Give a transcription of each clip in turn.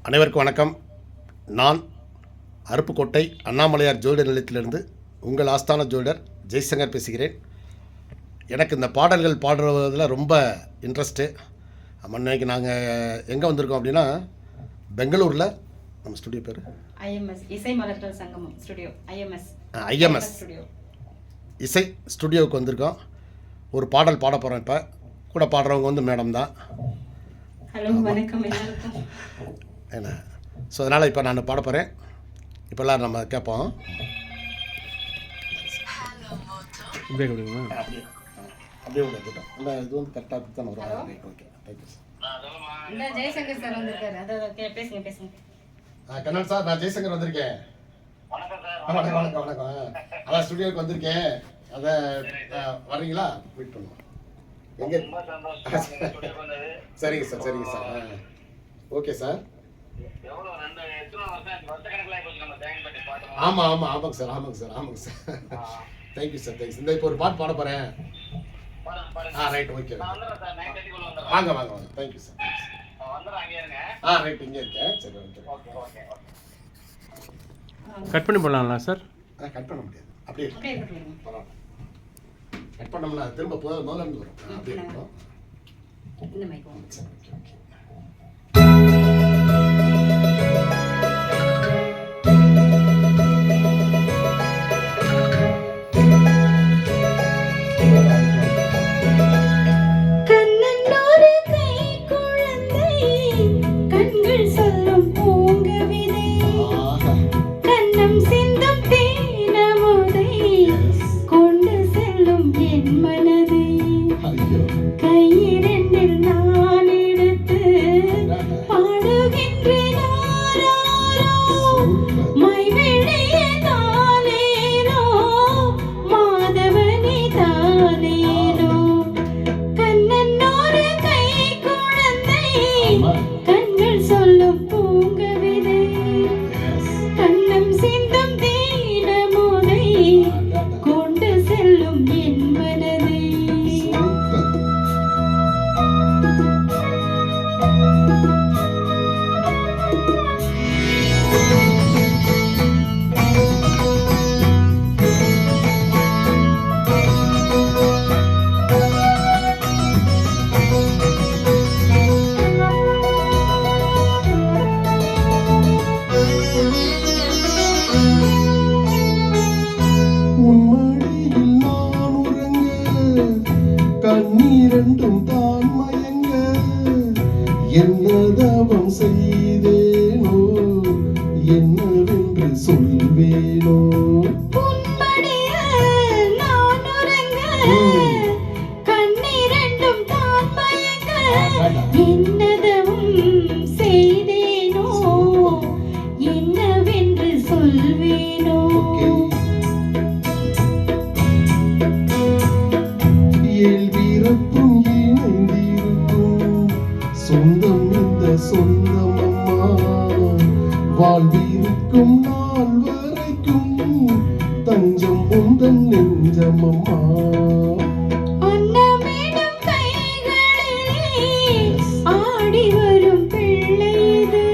அனைவருக்கும் வணக்கம். நான் அருப்புக்கோட்டை அண்ணாமலையார் ஜோதிடர் நிலையத்திலிருந்து உங்கள் ஆஸ்தான ஜோதிடர் ஜெய்சங்கர் பேசுகிறேன். எனக்கு இந்த பாடல்கள் பாடுறதில் ரொம்ப இன்ட்ரெஸ்ட்டு. இன்னைக்கு நாங்கள் எங்கே வந்திருக்கோம் அப்படின்னா, பெங்களூரில் நம்ம ஸ்டுடியோ பேர் ஐஎம்எஸ் இசை மலர்கள் சங்கமம் ஸ்டுடியோ. ஐஎம்எஸ் இசை ஸ்டுடியோவுக்கு வந்திருக்கோம். ஒரு பாடல் பாட போகிறோம். இப்போ கூட பாடுறவங்க வந்து மேடம் தான். ஹலோ, வணக்கம் எல்லாருக்கும். என்ன ஸோ அதனால் இப்போ நான் பாட போகிறேன். இப்போ எல்லோரும் நம்ம கேட்போம். அப்படியே அப்படியே இருக்கட்டும். இல்லை, இது வந்து கரெக்டாக தான் வரும். Okay, thank you sir. இந்த ஜெய்சங்கர் சார் வந்திருக்காரு. அதை பேசுங்க. கண்ணன் சார், நான் ஜெய்சங்கர் வந்திருக்கேன். வணக்கம். அதான் ஸ்டுடியோவுக்கு வந்திருக்கேன். அதை வர்றீங்களா? மீட் பண்ணுவோம். எங்கே? சரிங்க சார். Okay sir. ஆமாங்க சார். Thank you sir. இந்த இப்போ ஒரு பாட்டு பாட போகிறேன். Right, okay. வாங்க. Thank you sir. ரைட், இங்கே இருக்கேன். சரி, ஓகே. கட் பண்ணி போடலாங்களா சார்? கட் பண்ண முடியாது. அப்படியே பரவாயில்ல. கட் பண்ணோம்னா திரும்ப முதல்ல இருந்து வரும். அப்படியே இருக்கும். இந்த மைக் சரி, ஓகே. கண்ணீரண்டும் தான் மயங்க என்னதவம் செய்தேனோ, என்னவென்று சொல்வேனோ. சொந்தம் இந்த சொந்தமம்மா, வாழ்விருக்கும் நாள் வரைக்கும் தஞ்சம் உந்தன் நெஞ்சமம்மா. ஆடி வரும் பிள்ளை இது,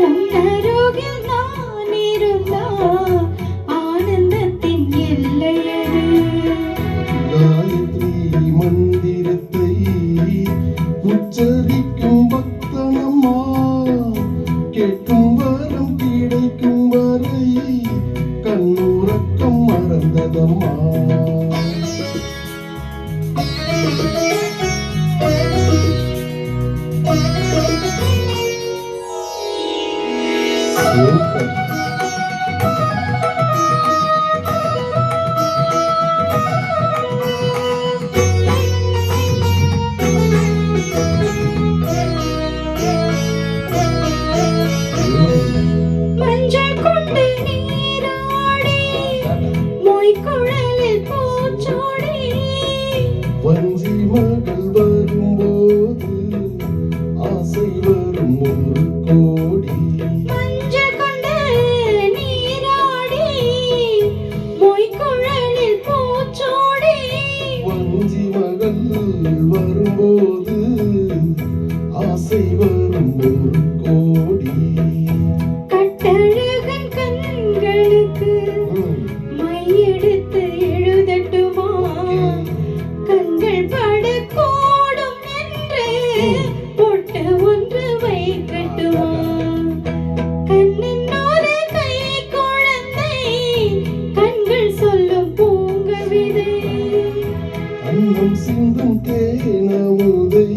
உன்னருகில் நான் இருந்தா ஆனந்தத்தின் எல்லையது. காயத்ரி மந்திரத்தை உச்சரிக்கும் பக்தனம்மா, கேட்கும் வரம் கிடைக்கும் வரை கண்ணுறக்கம் மறந்ததம்மா. மஞ்சள் கொண்டு நீராடி மொய்க்குழலில் பூச்சோடி, வஞ்சி மகள் வரும்போது ஆசை வரும் ஒரு கோடி. மஞ்சள் கொண்டு நீராடி மொய்க்குழலில் பூச்சோடி, வஞ்சி மகள் வரும்போது ஆசை வரும் ஒரு கோடி. பொட்டு ஒன்று வைக்கட்டுமா கண்ணனோடு கை குழந்தை கண்கள் சொல்லும் பூங்கவிதை அன்னம் சிந்தும் தேனமுதை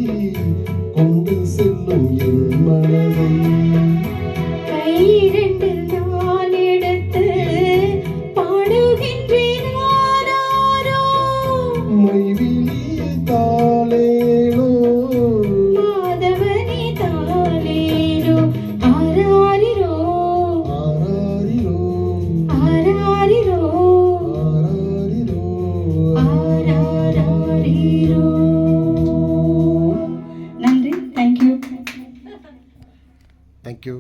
கொண்டு செல்லும் என் மனதை கையிரண்டில் நான் எடுத்து பாடுகின்றேன் ஆராரோ மொய்விழி தாளேனோ மாதவனே தாளேனோ ஆராரிரோ ஆராரிரோ ஆராரிரோ ஆராரிரோ ஆராரிரோ. நன்றி. தேங்க்யூ. தேங்க்யூ.